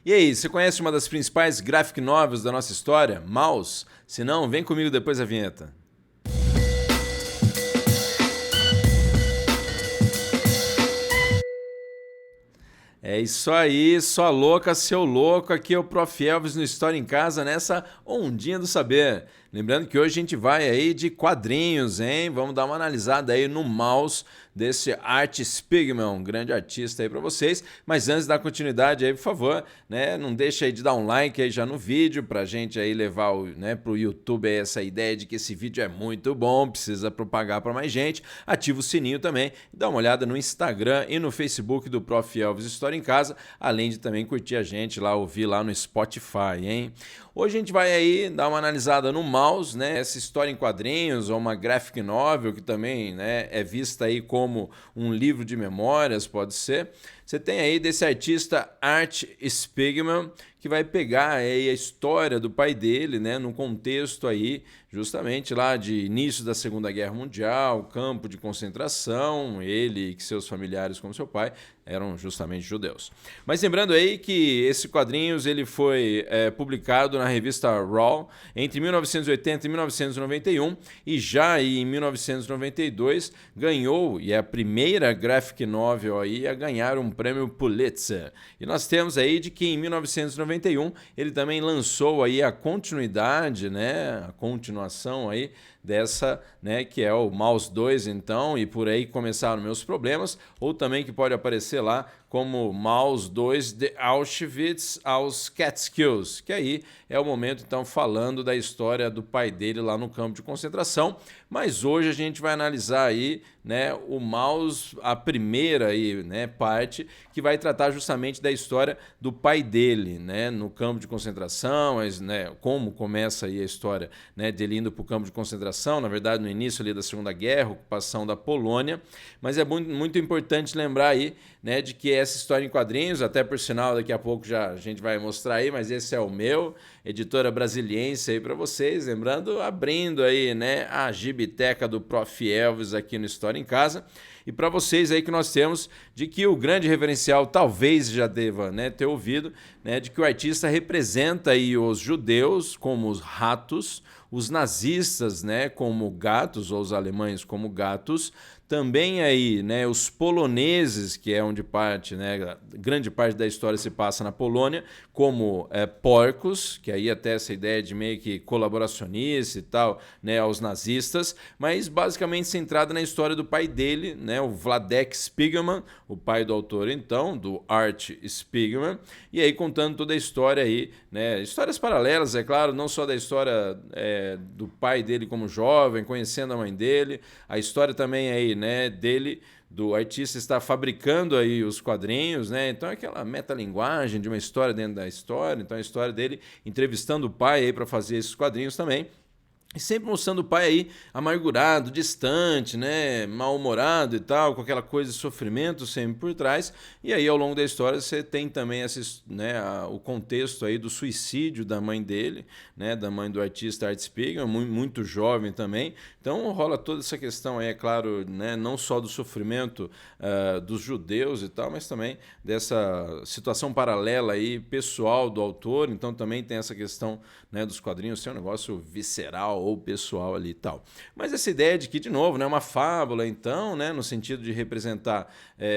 E aí, você conhece uma das principais graphic novels da nossa história, Maus? Se não, vem comigo depois da vinheta. É isso aí, sua louca, seu louco, aqui é o Prof. Elvis no História em Casa, nessa ondinha do saber. Lembrando que hoje a gente vai aí de quadrinhos, hein? Vamos dar uma analisada aí no mouse desse Art Spiegelman, um grande artista aí para vocês. Mas antes da continuidade aí, por favor, né, não deixa aí de dar um like aí já no vídeo pra gente aí levar pro YouTube aí essa ideia de que esse vídeo é muito bom, precisa propagar para mais gente. Ativa o sininho também, dá uma olhada no Instagram e no Facebook do Prof. Elvis História em Casa, além de também curtir a gente lá, ouvir lá no Spotify, hein? Hoje a gente vai aí dar uma analisada no mouse, né? Essa história em quadrinhos ou uma graphic novel que também, né, é vista aí como um livro de memórias, pode ser. Você tem aí desse artista Art Spiegelman, que vai pegar aí a história do pai dele, né, num contexto aí justamente lá de início da Segunda Guerra Mundial, campo de concentração, ele e seus familiares como seu pai eram justamente judeus. Mas lembrando aí que esse quadrinhos ele foi publicado na revista Raw entre 1980 e 1991 e já aí em 1992 ganhou, e é a primeira graphic novel aí a ganhar um prêmio Pulitzer. E nós temos aí de que em 1991 ele também lançou aí a continuidade, né, a continuação aí dessa, né, que é o Mouse 2, então, e por aí começaram meus problemas, ou também que pode aparecer lá como Mouse 2 de Auschwitz aos Catskills, que aí é o momento, então, falando da história do pai dele lá no campo de concentração, mas hoje a gente vai analisar aí, né, o Mouse, a primeira aí, né, parte, que vai tratar justamente da história do pai dele, né, no campo de concentração, né, como começa aí a história, né, dele indo para o campo de concentração, na verdade no início ali da Segunda Guerra, ocupação da Polônia, mas é muito importante lembrar aí, né, de que essa história em quadrinhos, até por sinal daqui a pouco já a gente vai mostrar aí, mas esse é o meu, editora brasiliense aí para vocês, lembrando, abrindo aí, né, a gibiteca do Prof. Elvis aqui no História em Casa, e para vocês aí que nós temos de que o grande referencial talvez já deva, né, ter ouvido, né, de que o artista representa aí os judeus como os ratos, os nazistas, né, como gatos, ou os alemães como gatos, também aí, né, os poloneses, que é onde parte, né, grande parte da história se passa na Polônia, como porcos, que aí até essa ideia de meio que colaboracionista e tal, né, aos nazistas, mas basicamente centrada na história do pai dele, né, o Wladek Spiegelman, o pai do autor então, do Art Spiegelman, e aí contando toda a história aí, né, histórias paralelas, é claro, não só da história do pai dele como jovem, conhecendo a mãe dele, a história também aí, né, dele, do artista estar fabricando aí os quadrinhos, né? Então é aquela metalinguagem de uma história dentro da história, então a história dele entrevistando o pai aí para fazer esses quadrinhos também. E sempre mostrando o pai aí amargurado, distante, né, mal-humorado e tal, com aquela coisa de sofrimento sempre por trás. E aí ao longo da história você tem também né, o contexto aí do suicídio da mãe dele, né, da mãe do artista Art Spiegelman, muito jovem também. Então rola toda essa questão aí, é claro, né, não só do sofrimento dos judeus e tal, mas também dessa situação paralela aí pessoal do autor. Então também tem essa questão, né, dos quadrinhos ser um negócio visceral ou pessoal ali e tal. Mas essa ideia de que, de novo, né, uma fábula, então, né, no sentido de representar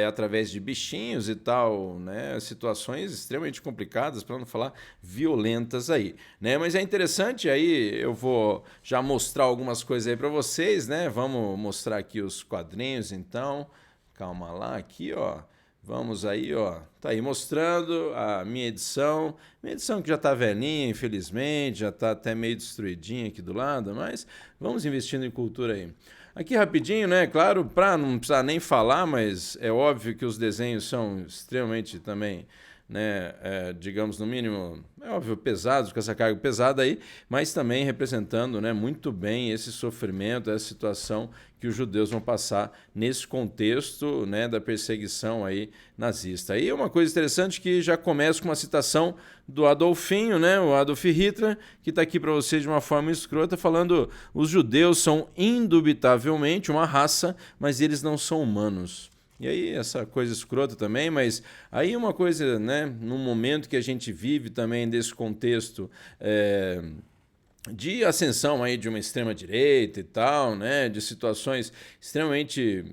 através de bichinhos e tal, né, situações extremamente complicadas, para não falar violentas aí, né? Mas é interessante, aí eu vou já mostrar algumas coisas aí para vocês, né? Vamos mostrar aqui os quadrinhos, então. Calma lá, aqui, ó. Vamos aí, ó, tá aí mostrando a minha edição que já tá velhinha, infelizmente, já tá até meio destruidinha aqui do lado, mas vamos investindo em cultura aí. Aqui rapidinho, né, claro, para não precisar nem falar, mas é óbvio que os desenhos são extremamente também, né, digamos no mínimo, é óbvio, pesados, com essa carga pesada aí, mas também representando, né, muito bem esse sofrimento, essa situação que os judeus vão passar nesse contexto, né, da perseguição aí nazista. Aí uma coisa interessante que já começa com uma citação do Adolfinho, né, o Adolf Hitler, que está aqui para vocês de uma forma escrota, falando: os judeus são indubitavelmente uma raça, mas eles não são humanos. E aí essa coisa escrota também, mas aí uma coisa, né, num momento que a gente vive também desse contexto de ascensão aí de uma extrema direita e tal, né, de situações extremamente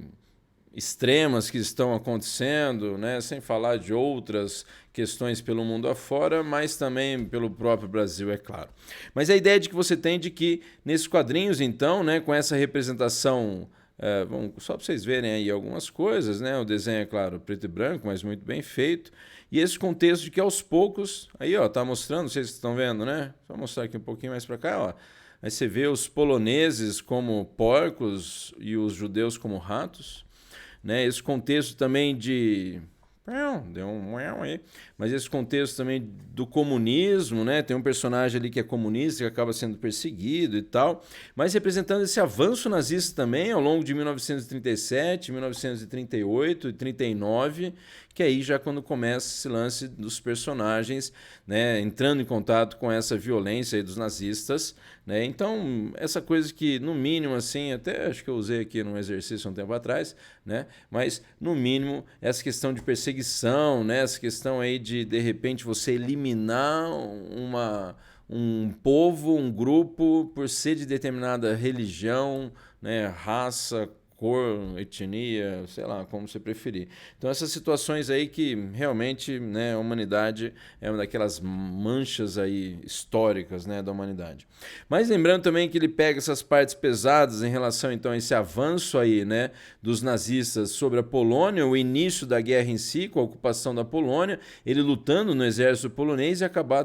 extremas que estão acontecendo, né, sem falar de outras questões pelo mundo afora, mas também pelo próprio Brasil, é claro. Mas a ideia de que você tem de que nesses quadrinhos, então, né, com essa representação, só para vocês verem aí algumas coisas, né, o desenho é claro preto e branco, mas muito bem feito, e esse contexto de que aos poucos, aí ó, tá mostrando, vocês estão vendo, né? Vou mostrar aqui um pouquinho mais para cá, ó. Aí você vê os poloneses como porcos e os judeus como ratos, né? Esse contexto também de... Deu um aí. Mas esse contexto também do comunismo, né? Tem um personagem ali que é comunista que acaba sendo perseguido e tal, mas representando esse avanço nazista também ao longo de 1937, 1938 e 39, que aí já quando começa esse lance dos personagens, né, entrando em contato com essa violência aí dos nazistas, né? Então, essa coisa que, no mínimo, assim, até acho que eu usei aqui num exercício um tempo atrás, né? Mas, no mínimo, essa questão de perseguição, né? Essa questão aí de repente, você eliminar um povo, um grupo, por ser de determinada religião, né, raça, cor, etnia, sei lá, como você preferir. Então essas situações aí que realmente, né, a humanidade é uma daquelas manchas aí históricas, né, da humanidade. Mas lembrando também que ele pega essas partes pesadas em relação então a esse avanço aí, né, dos nazistas sobre a Polônia, o início da guerra em si, com a ocupação da Polônia, ele lutando no exército polonês e acaba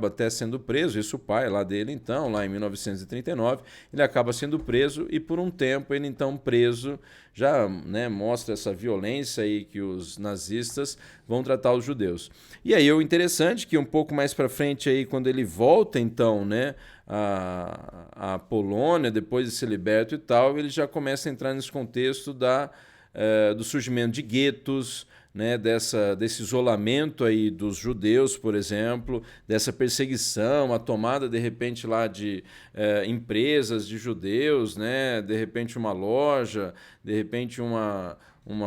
até sendo preso, isso o pai lá dele então, lá em 1939, ele acaba sendo preso e por um tempo ele então preso, já, né, mostra essa violência aí que os nazistas vão tratar os judeus. E aí o interessante que um pouco mais para frente aí, quando ele volta então, né, a Polônia, depois de ser liberto e tal, ele já começa a entrar nesse contexto do surgimento de guetos, né, desse isolamento aí dos judeus, por exemplo, dessa perseguição, a tomada de repente lá de empresas de judeus, né, de repente uma loja, de repente uma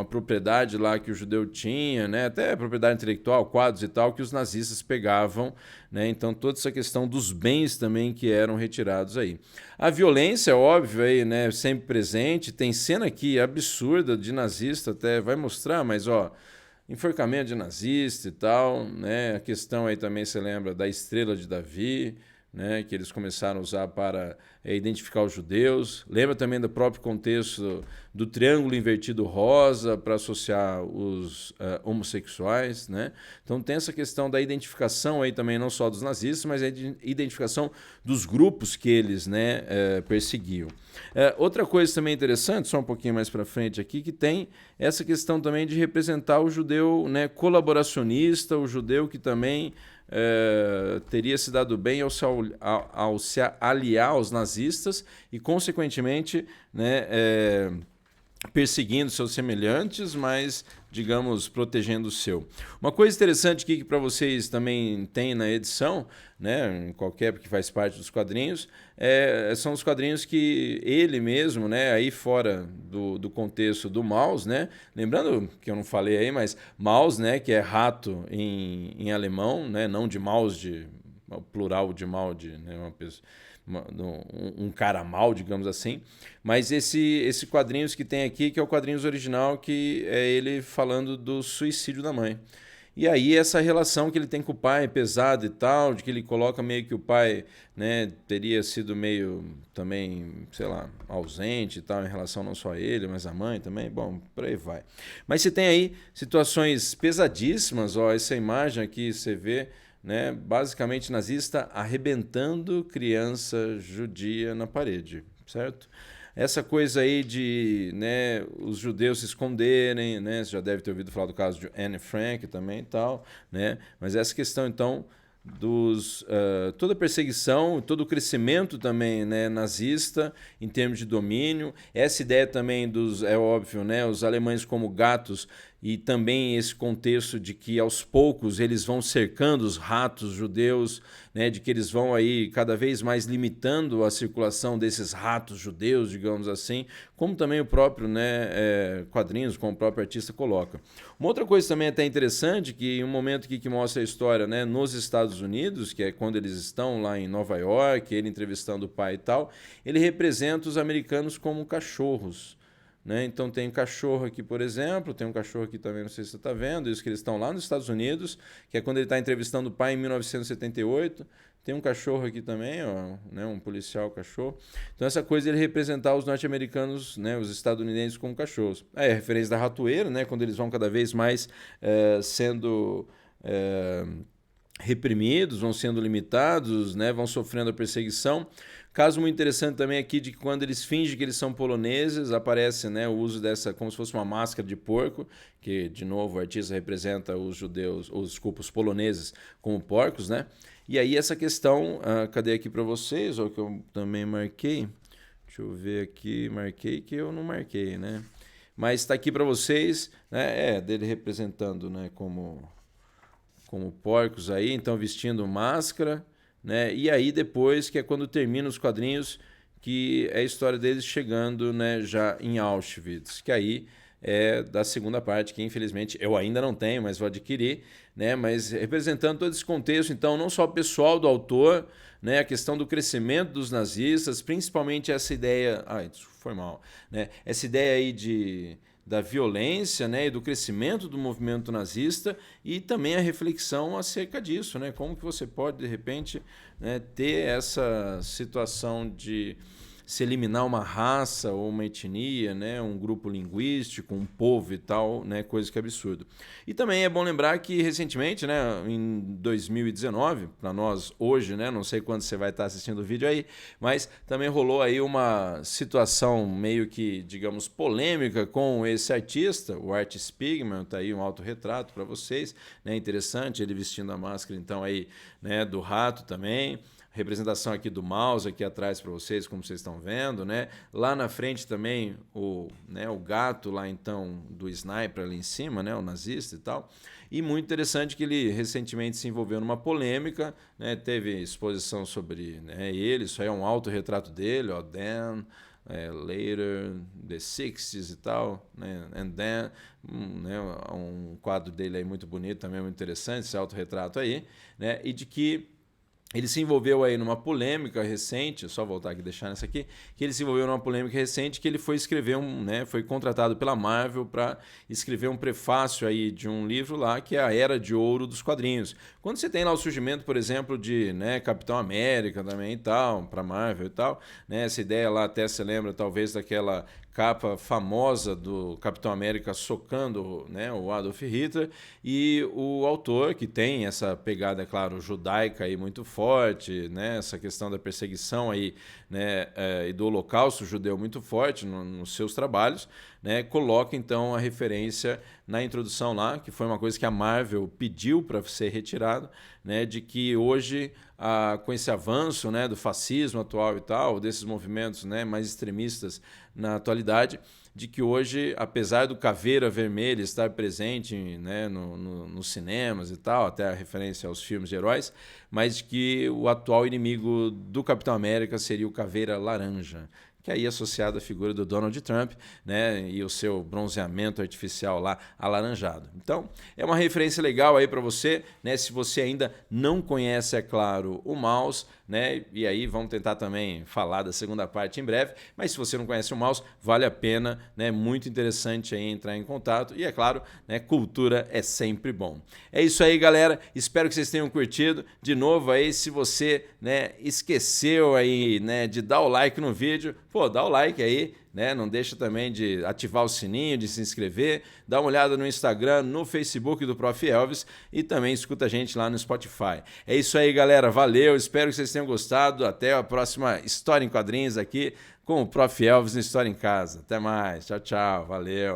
propriedade lá que o judeu tinha, né, até propriedade intelectual, quadros e tal, que os nazistas pegavam, né, então toda essa questão dos bens também que eram retirados aí. A violência, óbvio, aí, né, sempre presente, tem cena aqui absurda de nazista, até vai mostrar, mas ó, enforcamento de nazista e tal, né? A questão aí também se lembra da estrela de Davi, né, que eles começaram a usar para identificar os judeus. Lembra também do próprio contexto do triângulo invertido rosa para associar os homossexuais, né? Então tem essa questão da identificação aí também não só dos nazistas, mas a identificação dos grupos que eles, né, perseguiam. Outra coisa também interessante, só um pouquinho mais para frente aqui, que tem essa questão também de representar o judeu, né, colaboracionista, o judeu que também teria se dado bem ao se aliar aos nazistas e, consequentemente, né, perseguindo seus semelhantes, mas, digamos, protegendo o seu. Uma coisa interessante aqui que para vocês também tem na edição, né, em qualquer que faz parte dos quadrinhos, são os quadrinhos que ele mesmo, né, aí fora do contexto do mouse, né, lembrando que eu não falei aí, mas mouse, né, que é rato em alemão, né, não de mouse, de plural de mal, de, né, uma pessoa, um cara mal, digamos assim, mas esse quadrinhos que tem aqui, que é o quadrinhos original, que é ele falando do suicídio da mãe. E aí essa relação que ele tem com o pai pesada e tal, de que ele coloca meio que o pai, né, teria sido meio também, sei lá, ausente e tal, em relação não só a ele, mas a mãe também, bom, por aí vai. Mas você tem aí situações pesadíssimas, ó, essa imagem aqui você vê, né, basicamente nazista arrebentando criança judia na parede, certo? Essa coisa aí de, né, os judeus se esconderem, né, você já deve ter ouvido falar do caso de Anne Frank também e tal, né, mas essa questão então toda a perseguição, todo o crescimento também, né, nazista em termos de domínio, essa ideia também é óbvio, né, os alemães como gatos e também esse contexto de que aos poucos eles vão cercando os ratos judeus, né, de que eles vão aí cada vez mais limitando a circulação desses ratos judeus, digamos assim, como também o próprio, né, quadrinhos, como o próprio artista coloca. Uma outra coisa também até interessante, que um momento aqui que mostra a história, né, nos Estados Unidos, que é quando eles estão lá em Nova York, ele entrevistando o pai e tal, ele representa os americanos como cachorros. Né? Então tem um cachorro aqui, por exemplo, tem um cachorro aqui também, não sei se você está vendo, isso que eles estão lá nos Estados Unidos, que é quando ele está entrevistando o pai em 1978. Tem um cachorro aqui também, ó, né, um policial cachorro. Então essa coisa de ele representar os norte-americanos, né, os estadunidenses como cachorros. É a referência da ratoeira, né, quando eles vão cada vez mais sendo reprimidos, vão sendo limitados, né, vão sofrendo a perseguição. Caso muito interessante também aqui de que quando eles fingem que eles são poloneses, aparece, né, o uso dessa como se fosse uma máscara de porco, que de novo o artista representa os judeus, os poloneses como porcos, né? E aí essa questão, cadê aqui para vocês, o que eu também marquei? Deixa eu ver aqui, marquei que eu não marquei, né? Mas está aqui para vocês, né, dele representando, né, como porcos aí, então vestindo máscara, né? E aí depois, que é quando termina os quadrinhos, que é a história deles chegando, né, já em Auschwitz, que aí é da segunda parte, que infelizmente eu ainda não tenho, mas vou adquirir, né? Mas representando todo esse contexto, então, não só pessoal do autor, né, a questão do crescimento dos nazistas, principalmente essa ideia, isso foi mal, né? Essa ideia aí da violência, né, e do crescimento do movimento nazista, e também a reflexão acerca disso, né, como que você pode, de repente, né, ter essa situação de se eliminar uma raça ou uma etnia, né, um grupo linguístico, um povo e tal, né, coisa que é absurdo. E também é bom lembrar que recentemente, né, em 2019, para nós hoje, né, não sei quando você vai estar assistindo o vídeo aí, mas também rolou aí uma situação meio que, digamos, polêmica com esse artista, o Art Spiegelman, tá aí um autorretrato para vocês, né, interessante, ele vestindo a máscara então aí, né, do rato também. Representação aqui do mouse aqui atrás para vocês, como vocês estão vendo, né? Lá na frente também o gato lá então do sniper ali em cima, né? O nazista e tal. E muito interessante que ele recentemente se envolveu numa polêmica, né? Teve exposição sobre, né, ele, isso aí é um autorretrato dele, ó, Dan, Later, The 60s e tal, né? And then, né, um quadro dele aí muito bonito, também muito interessante, esse autorretrato aí, né? E de que ele se envolveu aí numa polêmica recente, só voltar aqui e deixar nessa aqui, que ele se envolveu numa polêmica recente que ele foi escrever foi contratado pela Marvel para escrever um prefácio aí de um livro lá que é a Era de Ouro dos quadrinhos. Quando você tem lá o surgimento, por exemplo, de, né, Capitão América também e tal, para Marvel e tal, né, essa ideia lá até se lembra talvez daquela capa famosa do Capitão América socando, né, o Adolf Hitler, e o autor, que tem essa pegada, claro, judaica aí muito forte, né, essa questão da perseguição aí, né, e do holocausto judeu muito forte nos seus trabalhos, né, coloca então a referência na introdução lá, que foi uma coisa que a Marvel pediu para ser retirado, né, de que hoje, com esse avanço, né, do fascismo atual e tal, desses movimentos, né, mais extremistas na atualidade, de que hoje, apesar do Caveira Vermelha estar presente, né, nos cinemas e tal, até a referência aos filmes de heróis, mas de que o atual inimigo do Capitão América seria o Caveira Laranja, que aí é associado à figura do Donald Trump, né, e o seu bronzeamento artificial lá alaranjado. Então, é uma referência legal aí para você, né, se você ainda não conhece, é claro, o mouse, né, e aí vamos tentar também falar da segunda parte em breve, mas se você não conhece o mouse, vale a pena, né, muito interessante aí entrar em contato, e é claro, né, cultura é sempre bom. É isso aí, galera, espero que vocês tenham curtido. De novo aí, se você, né, esqueceu aí, né, de dar o like no vídeo, pô, dá o like aí, né? Não deixa também de ativar o sininho, de se inscrever, dá uma olhada no Instagram, no Facebook do Prof. Elvis e também escuta a gente lá no Spotify. É isso aí, galera. Valeu, espero que vocês tenham gostado. Até a próxima História em Quadrinhos aqui com o Prof. Elvis no História em Casa. Até mais. Tchau, tchau. Valeu.